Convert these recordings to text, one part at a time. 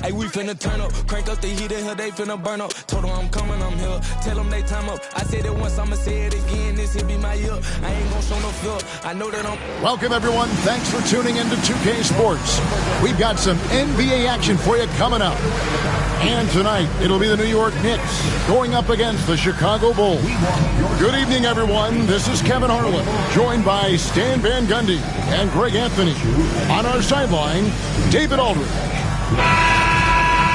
Hey, we finna turn up, crank up the heat in here, they finna burn up. Told them I'm coming, I'm here. Tell them they time up. I said it once, I'ma say it again. This here be my year. I ain't gonna show no fear. I know that I'm. Welcome, everyone. Thanks for tuning into 2K Sports. We've got some NBA action for you coming up. And tonight, it'll be the New York Knicks going up against the Chicago Bulls. Good evening, everyone. This is Kevin Harlan, joined by Stan Van Gundy and Greg Anthony. On our sideline, David Aldridge.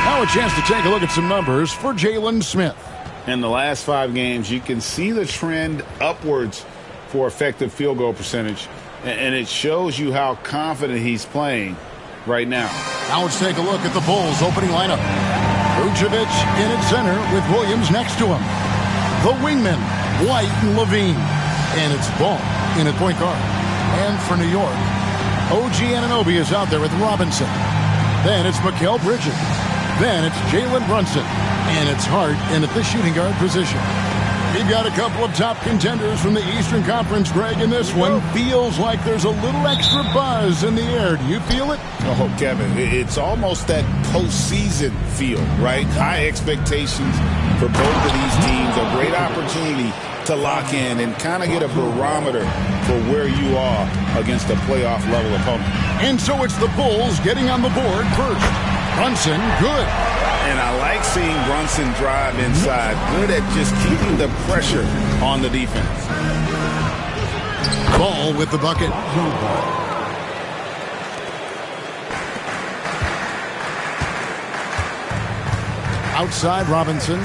Now a chance to take a look at some numbers for Jalen Smith. In the last 5 games, you can see the trend upwards for effective field goal percentage, and it shows you how confident he's playing right now. Now let's take a look at the Bulls' opening lineup. Vucevic in at center with Williams next to him. The wingmen, White and Levine. And it's Ball in at point guard. And for New York, OG Anunoby is out there with Robinson. Then it's Mikal Bridges. Then it's Jalen Brunson. And it's Hart in at the shooting guard position. We've got a couple of top contenders from the Eastern Conference, Greg, and this one feels like there's a little extra buzz in the air. Do you feel it? Oh, Kevin, it's almost that postseason feel, right? High expectations for both of these teams. A great opportunity to lock in and kind of get a barometer for where you are against a playoff-level opponent. And so it's the Bulls getting on the board first. Brunson, good. And I like seeing Brunson drive inside. Good at just keeping the pressure on the defense. Ball with the bucket. Outside Robinson.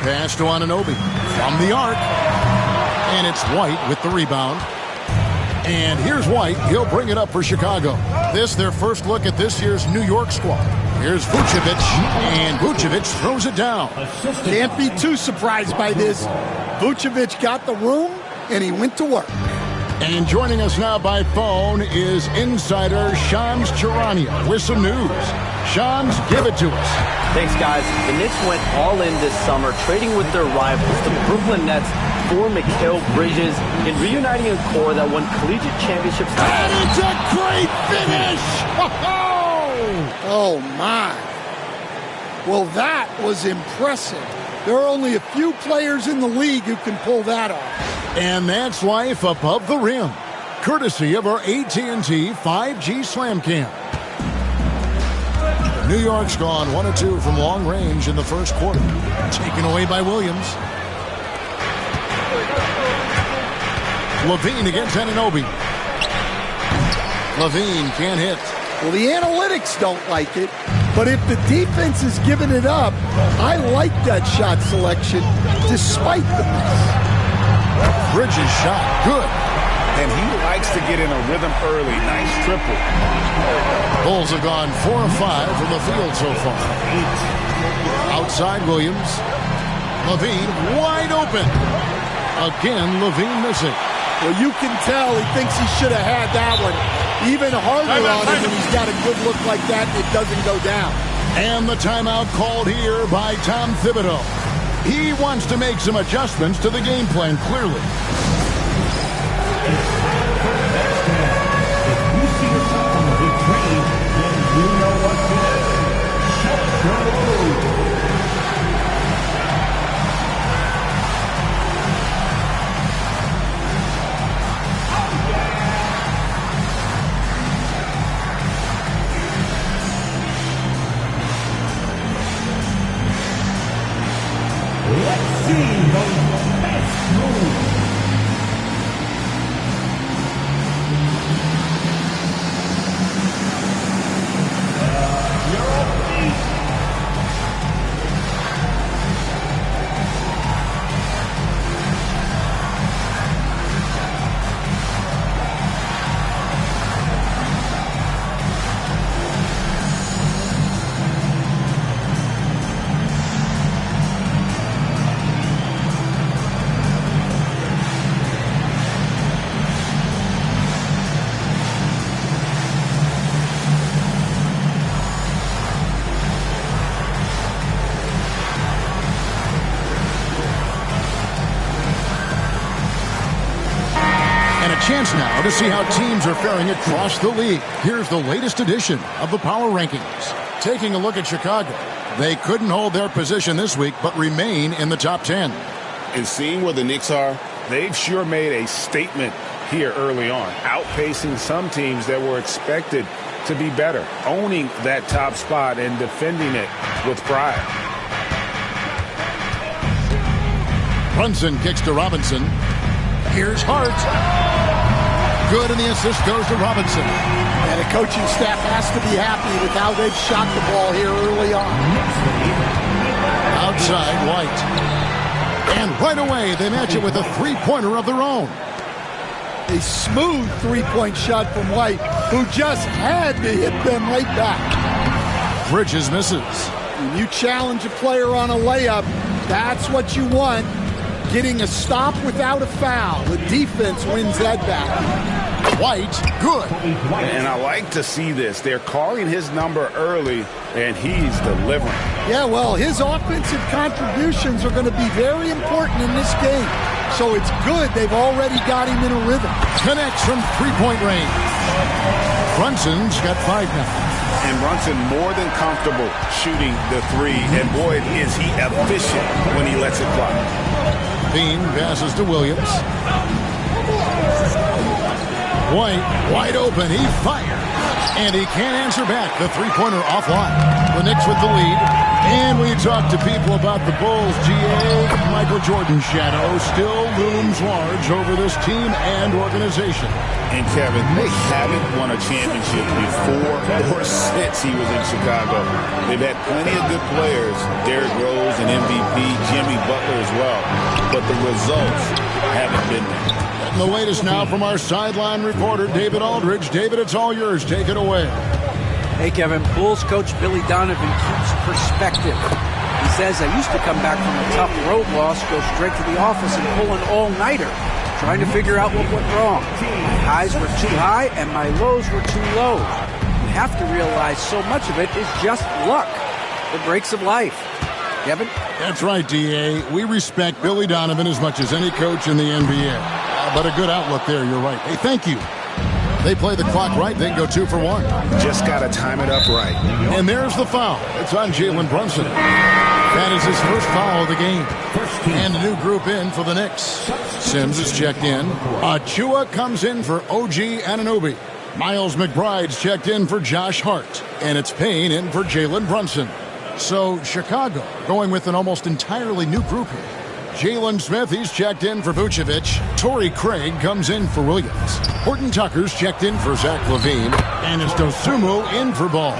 Pass to Anunoby. From the arc. And it's White with the rebound. And here's White. He'll bring it up for Chicago. This their first look at this year's New York squad. Here's Vucevic, and Vucevic throws it down. Can't be too surprised by this. Vucevic got the room, and he went to work. And joining us now by phone is insider Shams Charania with some news. Shams, give it to us. Thanks, guys. The Knicks went all in this summer, trading with their rivals, the Brooklyn Nets, for Mikal Bridges, and reuniting a core that won collegiate championships. And it's a great finish! Oh, my. Well, that was impressive. There are only a few players in the league who can pull that off. And that's life above the rim, courtesy of our AT&T 5G Slam Cam. New York's gone 1 of 2 from long range in the first quarter. Taken away by Williams. Levine against Anunoby. Levine can't hit. Well, the analytics don't like it, but if the defense is giving it up, I like that shot selection despite the miss. Bridges shot, good. And he likes to get in a rhythm early. Nice triple. Bulls have gone 4 of 5 from the field so far. Outside Williams. Levine wide open. Again, Levine missing. Well, you can tell he thinks he should have had that one. Even harder on him when he's got a good look like that, it doesn't go down. And the timeout called here by Tom Thibodeau. He wants to make some adjustments to the game plan, clearly. Chance now to see how teams are faring across the league. Here's the latest edition of the Power Rankings. Taking a look at Chicago, they couldn't hold their position this week, but remain in the top 10. And seeing where the Knicks are, they've sure made a statement here early on, outpacing some teams that were expected to be better, owning that top spot and defending it with pride. Brunson kicks to Robinson. Here's Hart. Good, and the assist goes to Robinson. And the coaching staff has to be happy with how they've shot the ball here early on. Outside, White. And right away, they match it with a three-pointer of their own. A smooth three-point shot from White, who just had to hit them right back. Bridges misses. When you challenge a player on a layup, that's what you want. Getting a stop without a foul. The defense wins that battle. White, good. And I like to see this. They're calling his number early, and he's delivering. Yeah, well, his offensive contributions are going to be very important in this game. So it's good they've already got him in a rhythm. Connects from three-point range. Brunson's got 5 now. And Brunson more than comfortable shooting the three. And boy, is he efficient when he lets it fly. Bean passes to Williams. White, wide open. He fires. And he can't answer back. The three-pointer offline. The Knicks with the lead. And when you talk to people about the Bulls, GA, Michael Jordan's shadow still looms large over this team and organization. And Kevin, they haven't won a championship before or since he was in Chicago. They've had plenty of good players, Derrick Rose and MVP, Jimmy Butler as well. But the results haven't been there. And the latest now from our sideline reporter, David Aldridge. David, it's all yours. Take it away. Hey, Kevin. Bulls coach Billy Donovan keeps perspective. He says, I used to come back from a tough road loss, go straight to the office and pull an all-nighter, trying to figure out what went wrong. My highs were too high and my lows were too low. You have to realize so much of it is just luck, the breaks of life. Kevin? That's right, D.A. We respect Billy Donovan as much as any coach in the NBA. But a good outlook there, you're right. Hey, thank you. They play the clock right, they can go 2 for 1. Just got to time it up right. And there's the foul. It's on Jalen Brunson. That is his first foul of the game. And a new group in for the Knicks. Sims is checked in. Achua comes in for OG Anunoby. Miles McBride's checked in for Josh Hart. And it's Payne in for Jalen Brunson. So Chicago going with an almost entirely new group here. Jalen Smith, he's checked in for Vucevic. Torrey Craig comes in for Williams. Horton Tucker's checked in for Zach LaVine. And it's Dosunmu in for Ball.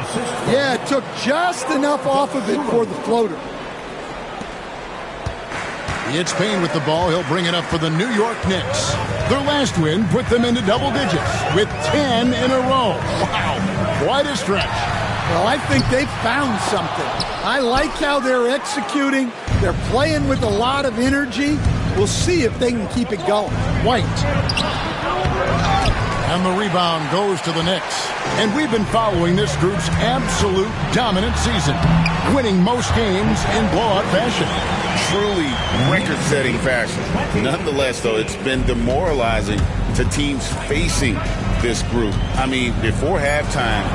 Yeah, it took just enough off of it for the floater. It's Payne with the ball. He'll bring it up for the New York Knicks. Their last win put them into double digits with 10 in a row. Wow, quite a stretch. Well, I think they've found something. I like how they're executing. They're playing with a lot of energy. We'll see if they can keep it going. White. And the rebound goes to the Knicks. And we've been following this group's absolute dominant season, winning most games in blowout fashion. Truly record-setting fashion. Nonetheless, though, it's been demoralizing to teams facing this group. I mean, before halftime,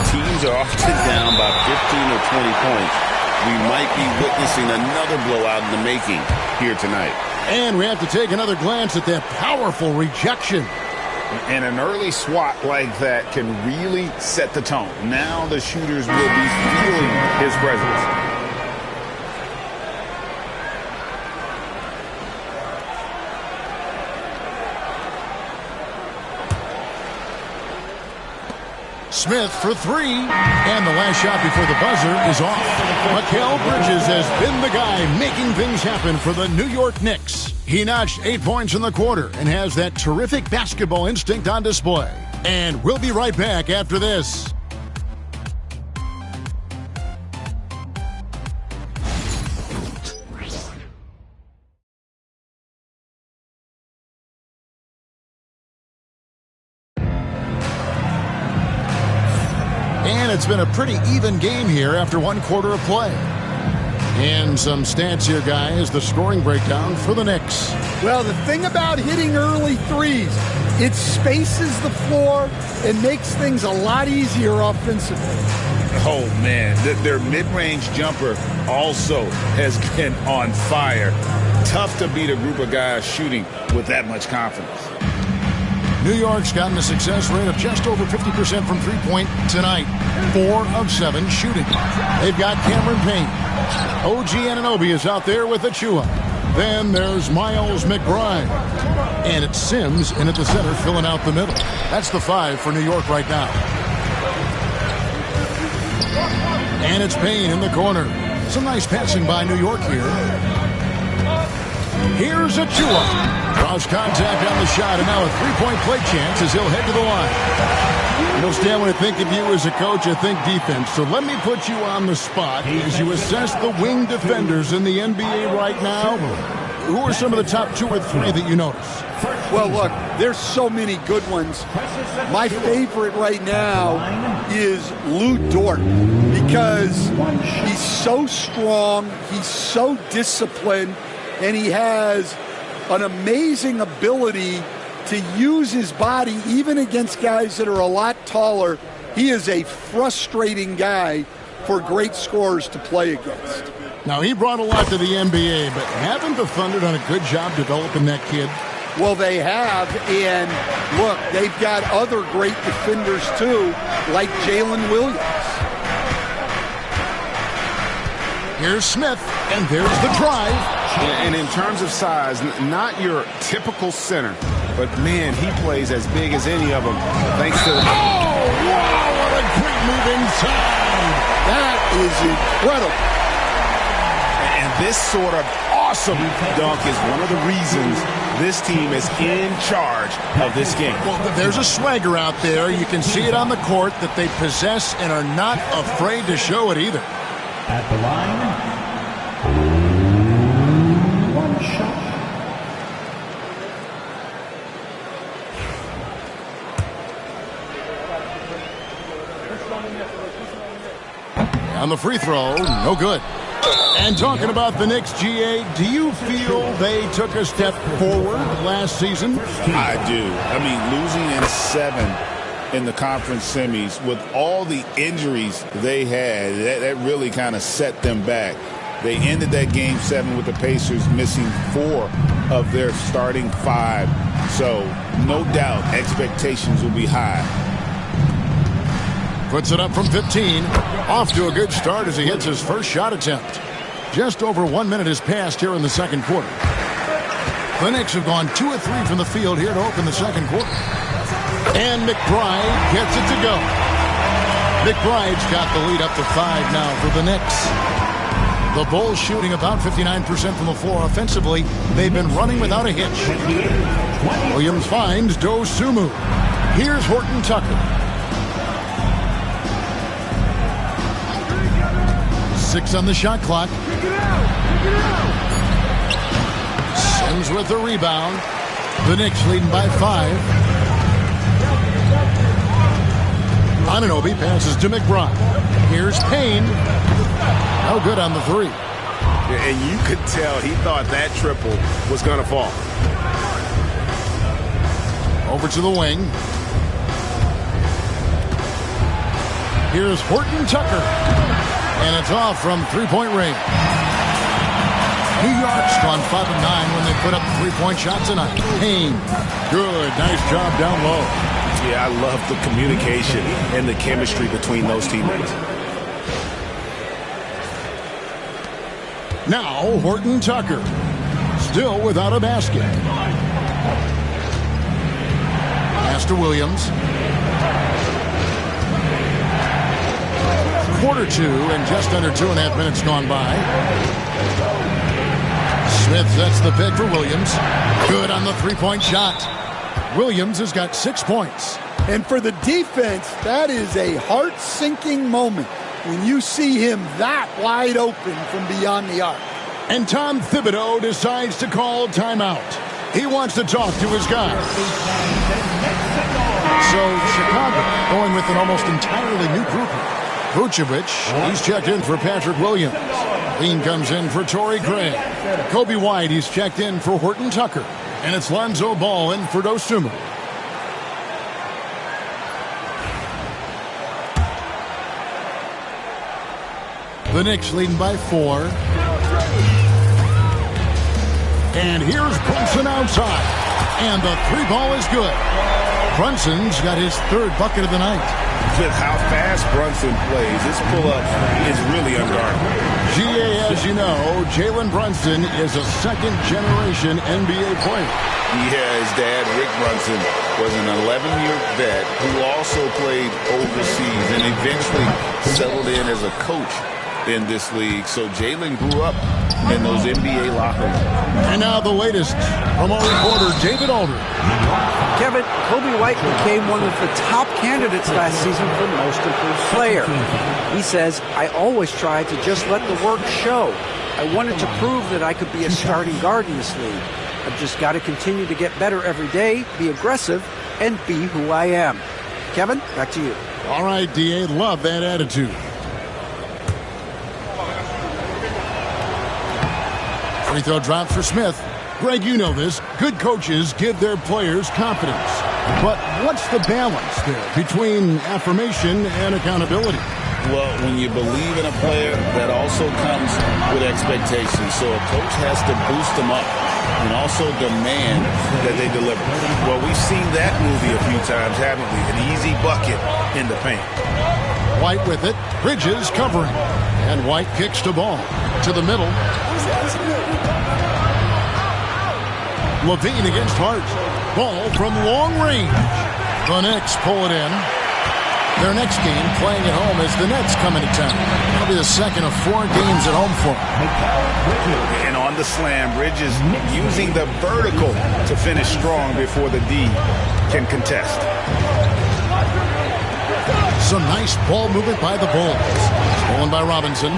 teams are often down by 15 or 20 points. We might be witnessing another blowout in the making here tonight. And we have to take another glance at that powerful rejection. And an early swat like that can really set the tone. Now the shooters will be feeling his presence. Smith for 3, and the last shot before the buzzer is off. Mikal Bridges has been the guy making things happen for the New York Knicks. He notched 8 points in the quarter and has that terrific basketball instinct on display. And we'll be right back after this. And it's been a pretty even game here after 1 quarter of play. And some stats here, guys. The scoring breakdown for the Knicks. Well, the thing about hitting early threes, it spaces the floor and makes things a lot easier offensively. Oh, man, their mid-range jumper also has been on fire. Tough to beat a group of guys shooting with that much confidence. New York's gotten a success rate of just over 50% from three-point tonight. 4 of 7 shooting. They've got Cameron Payne. OG Anunoby is out there with Achua. Then there's Miles McBride. And it's Sims in at the center filling out the middle. That's the 5 for New York right now. And it's Payne in the corner. Some nice passing by New York here. Here's Achua. Draws contact on the shot, and now a three-point play chance as he'll head to the line. You know, Stan, when I think of you as a coach, I think defense. So let me put you on the spot as you assess the wing defenders in the NBA right now. Who are some of the top 2 or 3 that you notice? Well, look, there's so many good ones. My favorite right now is Lou Dort because he's so strong, he's so disciplined, and he has an amazing ability to use his body even against guys that are a lot taller. He is a frustrating guy for great scorers to play against. Now, he brought a lot to the NBA, but haven't the Thunder done a good job developing that kid? Well, they have, and look, they've got other great defenders too, like Jalen Williams. Here's Smith, and there's the drive. And in terms of size, not your typical center, but man, he plays as big as any of them. Thanks to Oh, wow, what a great move inside. That is incredible. And this sort of awesome dunk is one of the reasons this team is in charge of this game. Well, there's a swagger out there. You can see it on the court that they possess and are not afraid to show it either. At the line, one shot. On the free throw, no good. And talking about the Knicks, GA, do you feel they took a step forward last season? I do. I mean, losing in 7 in the conference semis with all the injuries they had, that really kind of set them back. They ended that game 7 with the Pacers missing 4 of their starting 5. So no doubt expectations will be high. Puts it up from 15. Off to a good start as he hits his first shot attempt. Just over 1 minute has passed here in the second quarter. The Knicks have gone 2 of 3 from the field here to open the second quarter. And McBride gets it to go. McBride's got the lead up to 5 now for the Knicks. The Bulls shooting about 59% from the floor offensively. They've been running without a hitch. Williams finds Dosunmu. Here's Horton Tucker. 6 on the shot clock. Sims with the rebound. The Knicks leading by 5. Anunoby passes to McBride. Here's Payne. No good on the 3. And you could tell he thought that triple was going to fall. Over to the wing. Here's Horton Tucker. And it's off from three-point range. New York's gone 5 of 9 when they put up the three-point shot tonight. Payne. Good. Nice job down low. Yeah, I love the communication and the chemistry between those teammates. Now, Horton Tucker. Still without a basket. Pass to Williams. Quarter 2 and just under 2.5 minutes gone by. Smith sets the pick for Williams. Good on the three-point shot. Williams has got 6 points. And for the defense, that is a heart-sinking moment when you see him that wide open from beyond the arc. And Tom Thibodeau decides to call timeout. He wants to talk to his guys. So Chicago going with an almost entirely new group. Vucevic, he's checked in for Patrick Williams. Lean comes in for Torrey Craig. Kobe White, he's checked in for Horton Tucker. And it's Lonzo Ball in for Dosunmu. The Knicks leading by 4. And here's Brunson outside. And the 3-ball is good. Brunson's got his 3rd bucket of the night. With how fast Brunson plays, his pull-up is really unguardable. GA, as you know, Jalen Brunson is a second-generation NBA player. Yeah, his dad, Rick Brunson, was an 11-year vet who also played overseas and eventually settled in as a coach in this league. So Jalen grew up in those NBA locker rooms. And now the latest from our reporter, David Aldridge. Kevin, Kobe White became one of the top candidates last season for most improved player. He says, I always tried to just let the work show. I wanted to prove that I could be a starting guard in this league. I've just got to continue to get better every day, be aggressive, and be who I am. Kevin, back to you. All right, D.A., love that attitude. Free throw drops for Smith. Greg, you know this. Good coaches give their players confidence. But what's the balance there between affirmation and accountability? Well, when you believe in a player, that also comes with expectations. So a coach has to boost them up and also demand that they deliver. Well, we've seen that movie a few times, haven't we? An easy bucket in the paint. White with it. Bridges covering. And White kicks the ball to the middle. Levine against Hart. Ball from long range. The Knicks pull it in. Their next game playing at home as the Nets come into town. That'll be the second of 4 games at home for them. And on the slam, Bridges using the vertical to finish strong before the D can contest. Some nice ball movement by the Bulls. Stolen by Robinson.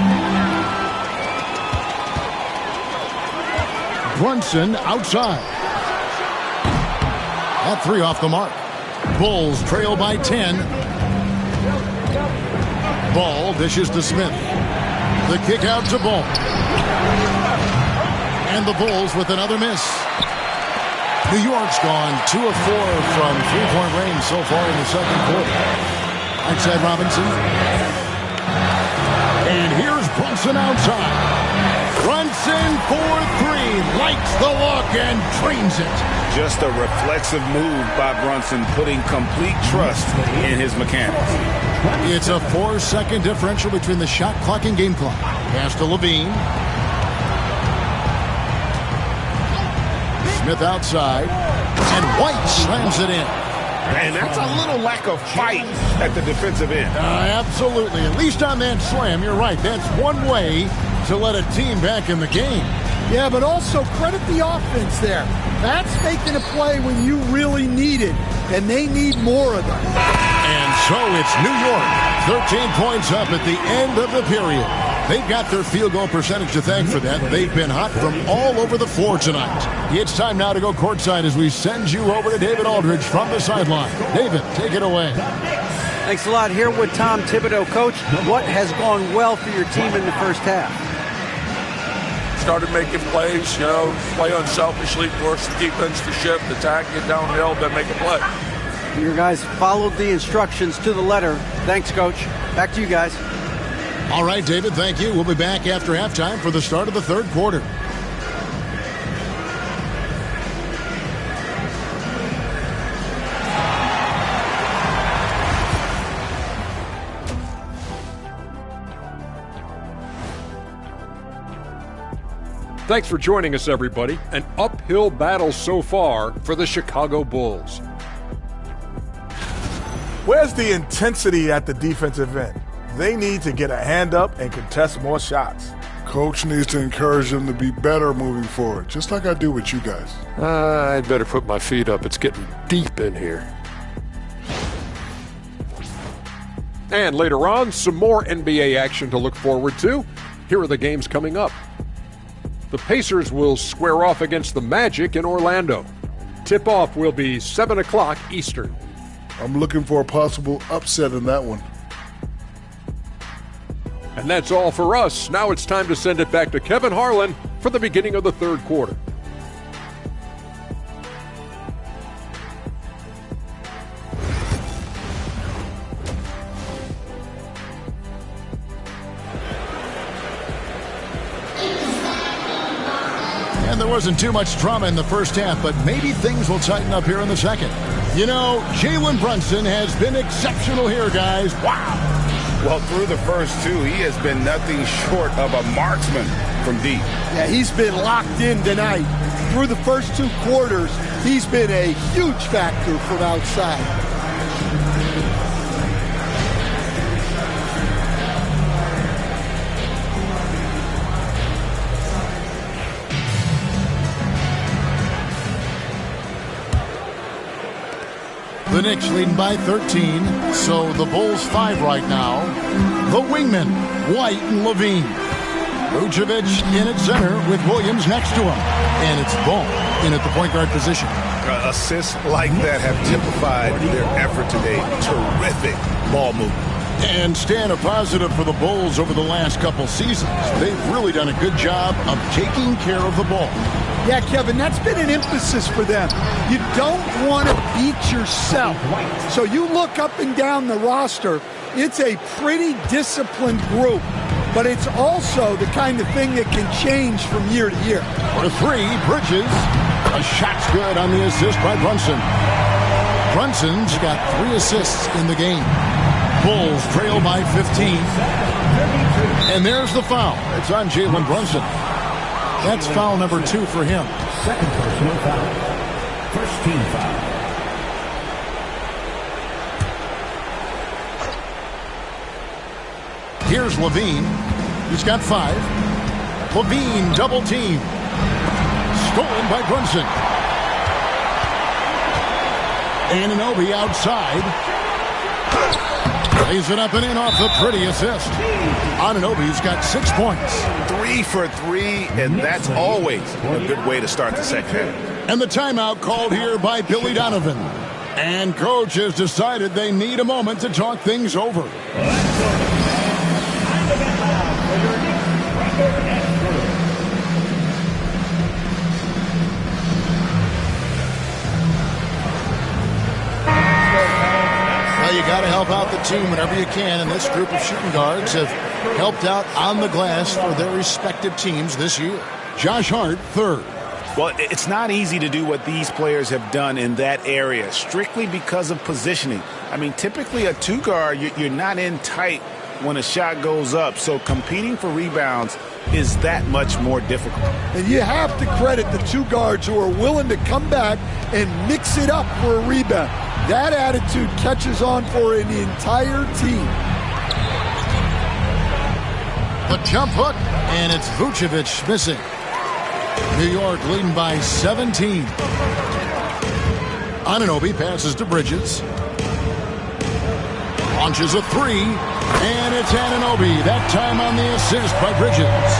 Brunson outside. That 3 off the mark. Bulls trail by 10. Ball dishes to Smith. The kick out to Ball. And the Bulls with another miss. New York's gone 2 of 4 from 3-point range so far in the second quarter. Outside Robinson. And here's Brunson outside. Brunson for 3. Likes the look and drains it. Just a reflexive move by Brunson, putting complete trust in his mechanics. It's a 4-second differential between the shot clock and game clock. Pass to Levine. Smith outside. And White slams it in. And that's a little lack of fight at the defensive end. Absolutely. At least on that slam, you're right. That's one way to let a team back in the game. Yeah, but also credit the offense there. That's making a play when you really need it, and they need more of them. And so it's New York, 13 points up at the end of the period. They've got their field goal percentage to thank for that. They've been hot from all over the floor tonight. It's time now to go courtside as we send you over to David Aldridge from the sideline. David, take it away. Thanks a lot. Here with Tom Thibodeau. Coach, what has gone well for your team in the first half? Started making plays, play unselfishly, force the defense to shift, attack, get downhill, then make a play. Your guys followed the instructions to the letter. Thanks, Coach. Back to you guys. All right, David, thank you. We'll be back after halftime for the start of the third quarter. Thanks for joining us, everybody. An uphill battle so far for the Chicago Bulls. Where's the intensity at the defensive end? They need to get a hand up and contest more shots. Coach needs to encourage them to be better moving forward, just like I do with you guys. I'd better put my feet up. It's getting deep in here. And later on, some more NBA action to look forward to. Here are the games coming up. The Pacers will square off against the Magic in Orlando. Tip-off will be 7 o'clock Eastern. I'm looking for a possible upset in that one. And that's all for us. Now it's time to send it back to Kevin Harlan for the beginning of the third quarter. And there wasn't too much drama in the first half, but maybe things will tighten up here in the second. You know, Jalen Brunson has been exceptional here, guys. Wow. Well, through the first two, he has been nothing short of a marksman from deep. Yeah, he's been locked in tonight. Through the first 2 quarters, he's been a huge factor from outside. The Knicks leading by 13, so the Bulls 5 right now. The wingmen, White and Levine. Vucevic in at center with Williams next to him. And it's Ball in at the point guard position. Assists like that have typified their effort today. Terrific ball movement. And staying a positive for the Bulls over the last couple seasons. They've really done a good job of taking care of the ball. Yeah, Kevin, that's been an emphasis for them. You don't want to beat yourself. So you look up and down the roster, it's a pretty disciplined group. But it's also the kind of thing that can change from year to year. For 3, Bridges. A shot's good on the assist by Brunson. Brunson's got 3 assists in the game. Bulls trail by 15. And there's the foul. It's on Jalen Brunson. That's foul number 2 for him. Second personal foul. First team foul. Here's Levine. He's got 5. Levine double team. Stolen by Brunson. Anunoby outside. Lays it up and in off the pretty assist. Anunoby's got 6 points. 3 for 3, and that's always a good way to start the second half. And the timeout called here by Billy Donovan. And coach has decided they need a moment to talk things over. Well, you got to help out the team whenever you can, and this group of shooting guards have helped out on the glass for their respective teams this year. Josh Hart, 3rd. Well, it's not easy to do what these players have done in that area, strictly because of positioning. I mean, typically a 2-guard, you're not in tight when a shot goes up, so competing for rebounds is that much more difficult. And you have to credit the 2 guards who are willing to come back and mix it up for a rebound. That attitude catches on for an entire team. The jump hook, and it's Vucevic missing. New York leading by 17. Anunoby passes to Bridges. Launches a 3, and it's Anunoby. That time on the assist by Bridges.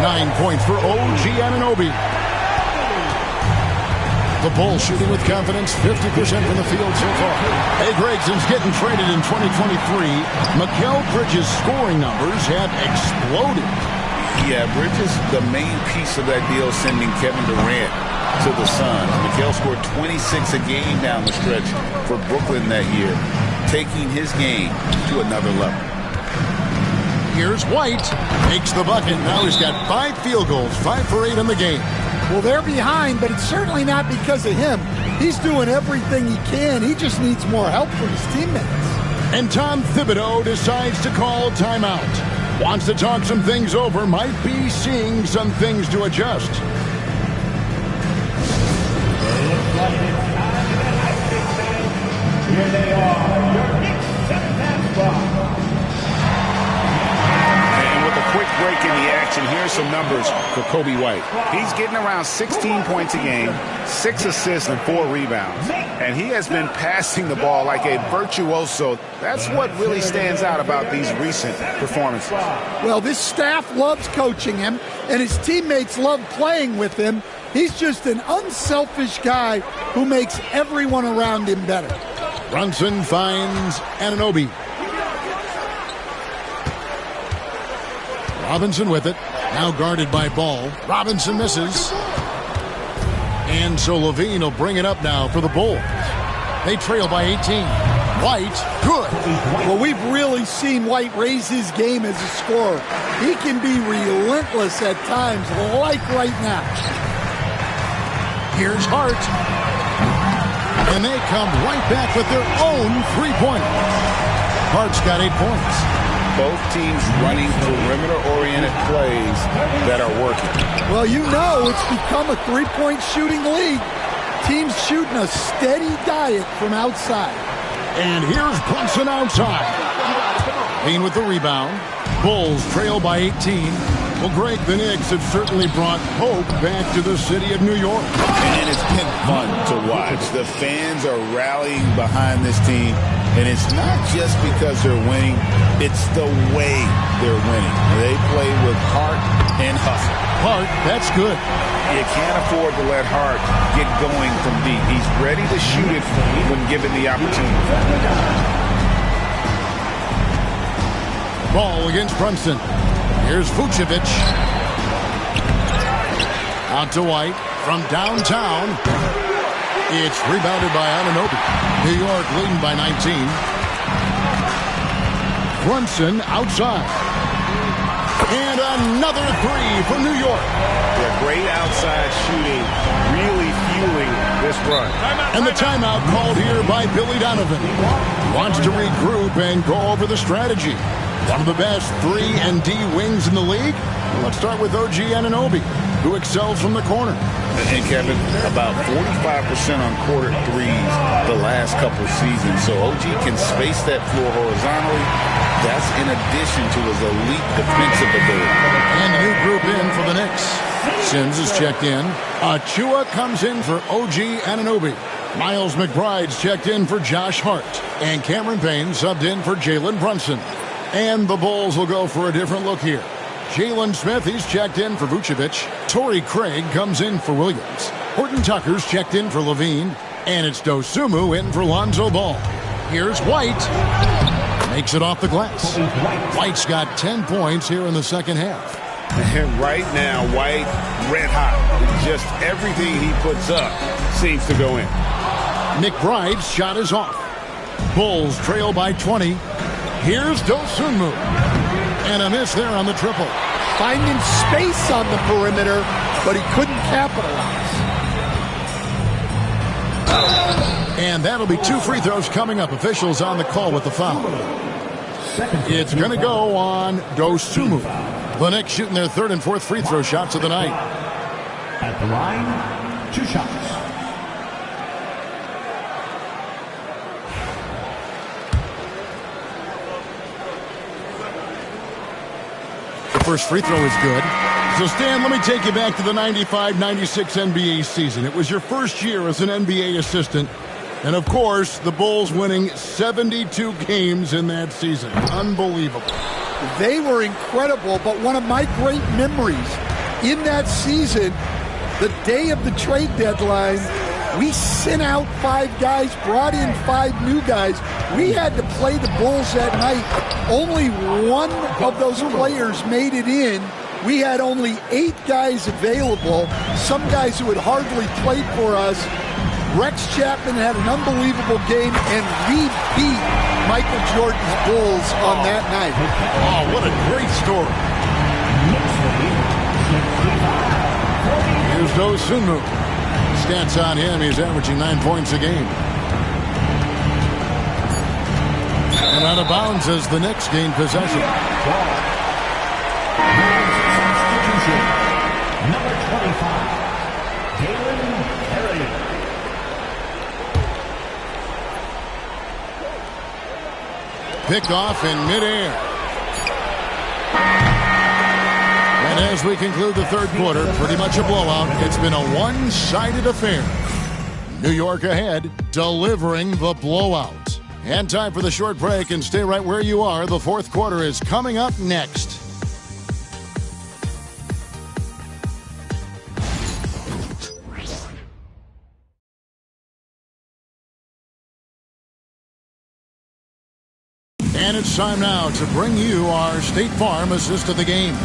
9 points for OG Anunoby. The Bulls shooting with confidence, 50% from the field so far. Hey, Gregson's getting traded in 2023. Mikal Bridges' scoring numbers have exploded. Yeah, Bridges, the main piece of that deal, sending Kevin Durant to the Suns. Mikal scored 26 a game down the stretch for Brooklyn that year, taking his game to another level. Here's White, makes the bucket. Now he's got 5 field goals, 5 for 8 in the game. Well, they're behind, but it's certainly not because of him. He's doing everything he can. He just needs more help from his teammates. And Tom Thibodeau decides to call timeout. Wants to talk some things over, might be seeing some things to adjust. Here they are, your Knicks second-half squad. And with a quick break in the action, here's some numbers for Kobe White. He's getting around 16 points a game, 6 assists and 4 rebounds. And he has been passing the ball like a virtuoso. That's what really stands out about these recent performances. Well, this staff loves coaching him, and his teammates love playing with him. He's just an unselfish guy who makes everyone around him better. Brunson finds Anunoby. Robinson with it. Now guarded by Ball. Robinson misses. And so Levine will bring it up now for the Bulls. They trail by 18. White, good. Well, we've really seen White raise his game as a scorer. He can be relentless at times, like right now. Here's Hart. And they come right back with their own three-pointer. Hart's got 8 points. Both teams running perimeter-oriented plays that are working. Well, you know it's become a three-point shooting league. Teams shooting a steady diet from outside. And here's Brunson outside. Payne with the rebound. Bulls trail by 18. Well, Greg, the Knicks have certainly brought hope back to the city of New York. And it's been fun to watch. The fans are rallying behind this team. And it's not just because they're winning. It's the way they're winning. They play with heart and hustle. Hart, that's good. You can't afford to let Hart get going from deep. He's ready to shoot it when given the opportunity. Ball against Brunson. Here's Vucevic. Out to White from downtown. It's rebounded by Anunoby. New York leading by 19. Brunson outside. And another three for New York. Yeah, great outside shooting, really fueling this run. And the timeout called here by Billy Donovan. Wants to regroup and go over the strategy. One of the best 3 and D wings in the league. Let's start with OG Anunoby, who excels from the corner. And Kevin, about 45% on quarter threes the last couple seasons. So OG can space that floor horizontally. That's in addition to his elite defensive ability. And a new group in for the Knicks. Sims is checked in. Achua comes in for OG Anunoby. Miles McBride's checked in for Josh Hart. And Cameron Payne subbed in for Jalen Brunson. And the Bulls will go for a different look here. Jalen Smith, he's checked in for Vucevic. Torrey Craig comes in for Williams. Horton Tucker's checked in for Levine. And it's Dosunmu in for Lonzo Ball. Here's White. Makes it off the glass. White's got 10 points here in the second half. And right now, White, red hot. Just everything he puts up seems to go in. McBride's shot is off. Bulls trail by 20. Here's Dosunmu. And a miss there on the triple. Finding space on the perimeter, but he couldn't capitalize. And that'll be 2 free throws coming up. Officials on the call with the foul. It's going to go on Dosunmu. The Knicks shooting their 3rd and 4th free throw shots of the night. At the line, 2 shots. The first free throw is good. So, Stan, let me take you back to the 95-96 NBA season. It was your first year as an NBA assistant. And, of course, the Bulls winning 72 games in that season. Unbelievable. They were incredible, but one of my great memories in that season, the day of the trade deadline, we sent out 5 guys, brought in 5 new guys. We had to play the Bulls that night. Only one of those players made it in. We had only 8 guys available, some guys who had hardly played for us. Rex Chapman had an unbelievable game, and we beat Michael Jordan's Bulls on that night. Oh, what a great story. Here's Dosunmu. Stats on him, he's averaging 9 points a game. And out of bounds as the Knicks gain possession. Number 25, Galen Perry. Picked off in midair. And as we conclude the 3rd quarter, pretty much a blowout. It's been a one-sided affair. New York ahead, delivering the blowout. And time for the short break, and stay right where you are. The 4th quarter is coming up next. And it's time now to bring you our State Farm assist of the game.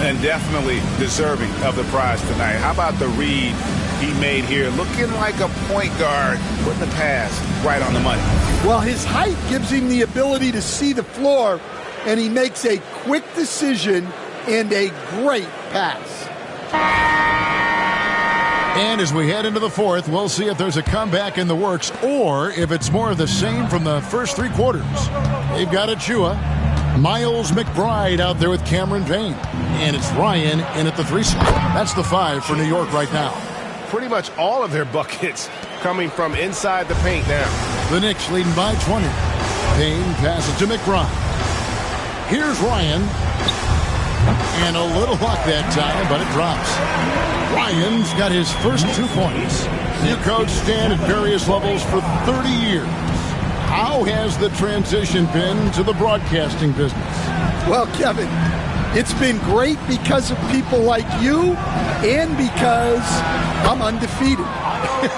And definitely deserving of the prize tonight. How about the read he made here? Looking like a point guard, putting the pass right on the money. Well, his height gives him the ability to see the floor, and he makes a quick decision and a great pass. And as we head into the fourth, we'll see if there's a comeback in the works or if it's more of the same from the first three quarters. They've got Achua, Miles McBride out there with Cameron Payne. And it's Ryan in at the 3 spot. That's the 5 for New York right now. Pretty much all of their buckets coming from inside the paint now. The Knicks leading by 20. Payne passes to McBride. Here's Ryan. And a little luck that time, but it drops. Ryan's got his first 2 points. You coach Stan at various levels for 30 years. How has the transition been to the broadcasting business? Well, Kevin, it's been great because of people like you and because I'm undefeated.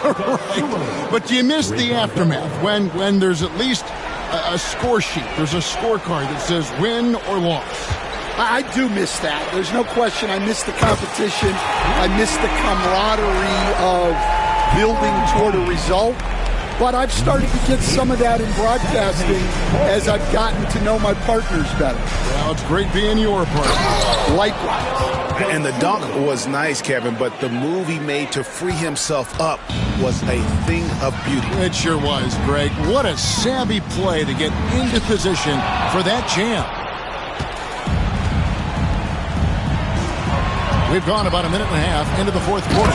Right. But you miss the aftermath when there's at least a score sheet. There's a scorecard that says win or loss. I do miss that. There's no question. I miss the competition. I miss the camaraderie of building toward a result. But I've started to get some of that in broadcasting as I've gotten to know my partners better. Well, it's great being your partner. Likewise. And the dunk was nice, Kevin, but the move he made to free himself up was a thing of beauty. It sure was, Greg. What a savvy play to get into position for that jam. We've gone about a minute and a half into the fourth quarter.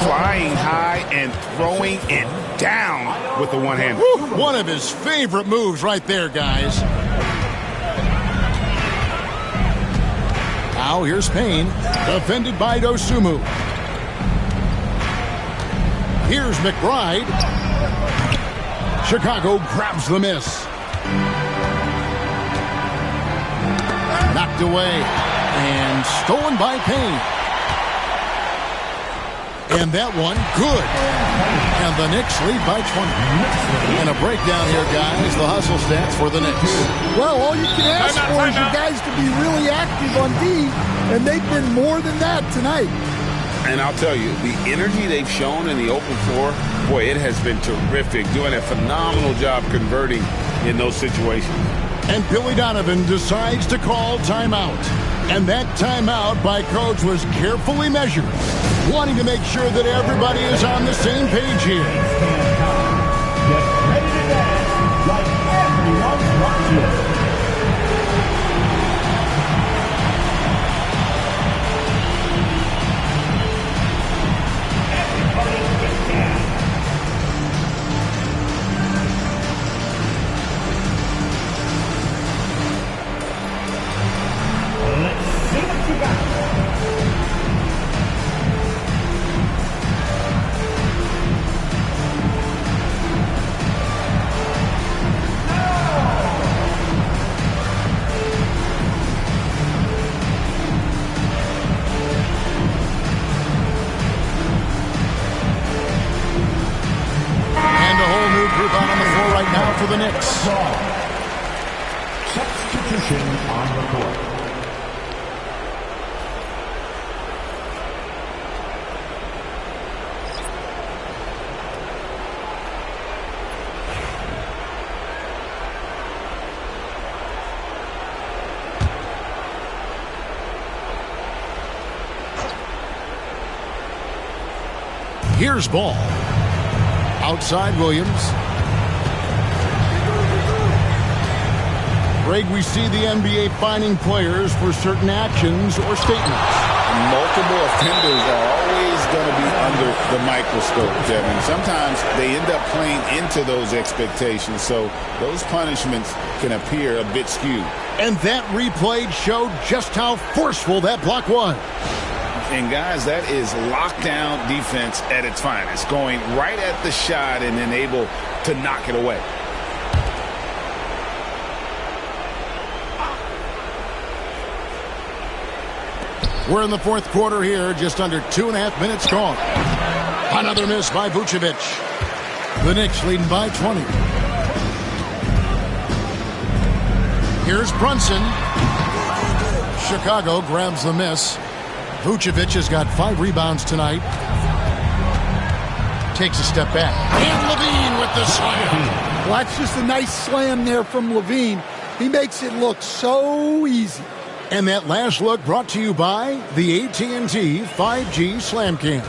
Flying high and throwing it down with the one-hander. One of his favorite moves right there, guys. Now here's Payne, defended by Dosunmu. Here's McBride. Chicago grabs the miss. Knocked away. And stolen by Payne. And that one, good. And the Knicks lead by 20. And a breakdown here, guys. The hustle stats for the Knicks. Well, all you can ask for is you guys to be really active on D, and they've been more than that tonight. And I'll tell you, the energy they've shown in the open floor, boy, it has been terrific. Doing a phenomenal job converting in those situations. And Billy Donovan decides to call timeout. And that timeout by Coach was carefully measured, wanting to make sure that everybody is on the same page here. Get ready to dance like everyone's watching. For the Knicks. Substitution on the court. Here's ball. Outside Williams. Greg, we see the NBA fining players for certain actions or statements. Multiple offenders are always going to be under the microscope, Kevin. Sometimes they end up playing into those expectations, so those punishments can appear a bit skewed. And that replay showed just how forceful that block was. And, guys, that is lockdown defense at its finest, going right at the shot and then able to knock it away. We're in the fourth quarter here, just under 2.5 minutes gone. Another miss by Vucevic. The Knicks leading by 20. Here's Brunson. Chicago grabs the miss. Vucevic has got 5 rebounds tonight. Takes a step back. And Levine with the slam. Well, that's just a nice slam there from Levine. He makes it look so easy. And that last look brought to you by the AT&T 5G Slam Cam.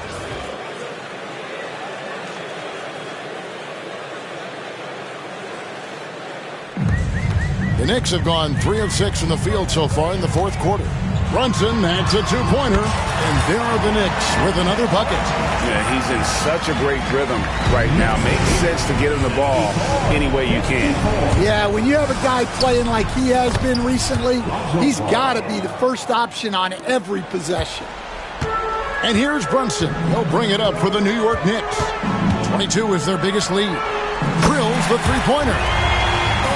The Knicks have gone 3 of 6 from the field so far in the fourth quarter. Brunson, that's a two-pointer, and there are the Knicks with another bucket. Yeah, he's in such a great rhythm right now. Makes sense to get him the ball any way you can. Yeah, when you have a guy playing like he has been recently, he's got to be the first option on every possession. And here's Brunson. He'll bring it up for the New York Knicks. 22 is their biggest lead. Drills the three-pointer.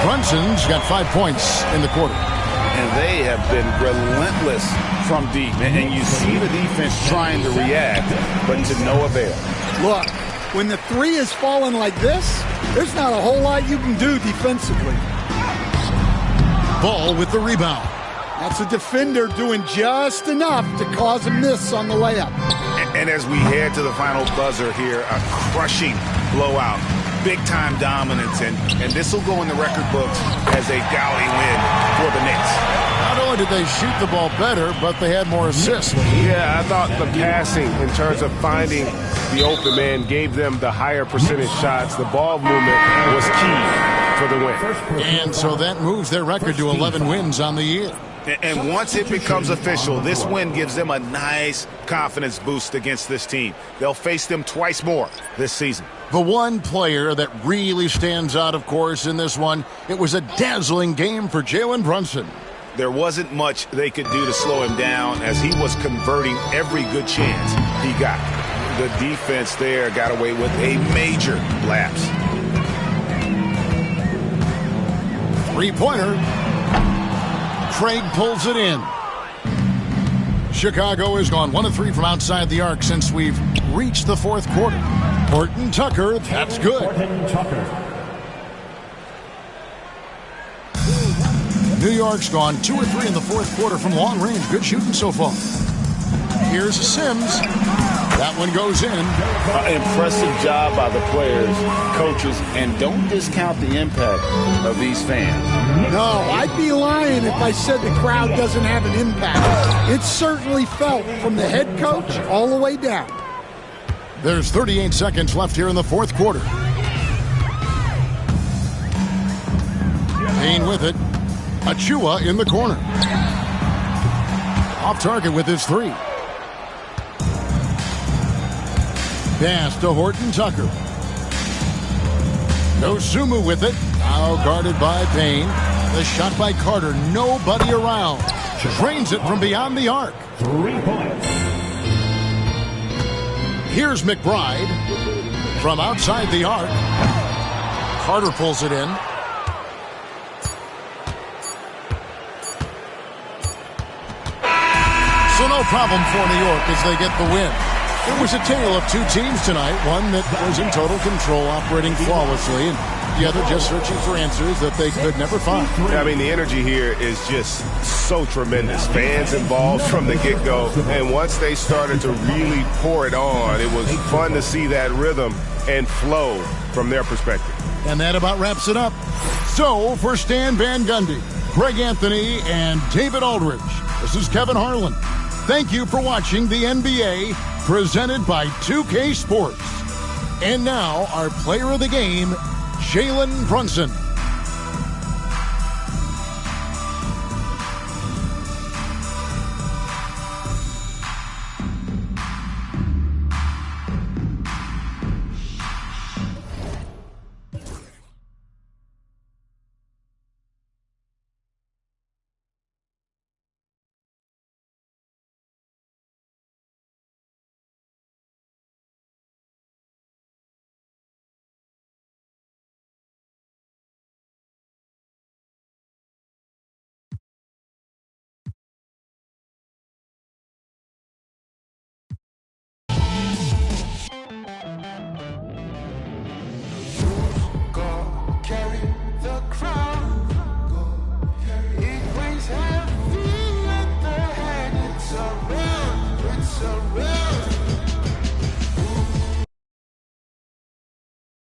Brunson's got 5 points in the quarter. And they have been relentless from deep. And you see the defense trying to react, but to no avail. Look, when the three is falling like this, there's not a whole lot you can do defensively. Ball with the rebound. That's a defender doing just enough to cause a miss on the layup. And as we head to the final buzzer here, a crushing blowout. Big-time dominance, and this will go in the record books as a gaudy win for the Knicks. Not only did they shoot the ball better, but they had more assists. Yeah, I thought the passing in terms of finding the open man gave them the higher percentage shots. The ball movement was key for the win. And so that moves their record to 11 wins on the year. And once it becomes official, this win gives them a nice confidence boost against this team. They'll face them twice more this season. The one player that really stands out, of course, in this one, it was a dazzling game for Jalen Brunson. There wasn't much they could do to slow him down as he was converting every good chance he got. The defense there got away with a major lapse. Three-pointer. Craig pulls it in. Chicago has gone 1 of 3 from outside the arc since we've reached the fourth quarter. Horton Tucker, that's good. Horton Tucker. New York's gone 2 or 3 in the fourth quarter from long range. Good shooting so far. Here's Sims. That one goes in. Impressive job by the players, coaches, and don't discount the impact of these fans. No, I'd be lying if I said the crowd doesn't have an impact. It's certainly felt from the head coach all the way down. There's 38 seconds left here in the fourth quarter. Payne with it. Achua in the corner. Off target with his three. Pass to Horton Tucker. Nosumu with it. Now guarded by Payne. The shot by Carter. Nobody around. Drains it from beyond the arc. 3 points. Here's McBride from outside the arc. Carter pulls it in. So no problem for New York as they get the win. It was a tale of two teams tonight, one that was in total control, operating flawlessly, and the other just searching for answers that they could never find. I mean, the energy here is just so tremendous. Fans involved from the get-go, and once they started to really pour it on, it was fun to see that rhythm and flow from their perspective. And that about wraps it up. So, for Stan Van Gundy, Greg Anthony, and David Aldridge, this is Kevin Harlan. Thank you for watching the NBA, presented by 2K Sports. And now, our player of the game, Jalen Brunson.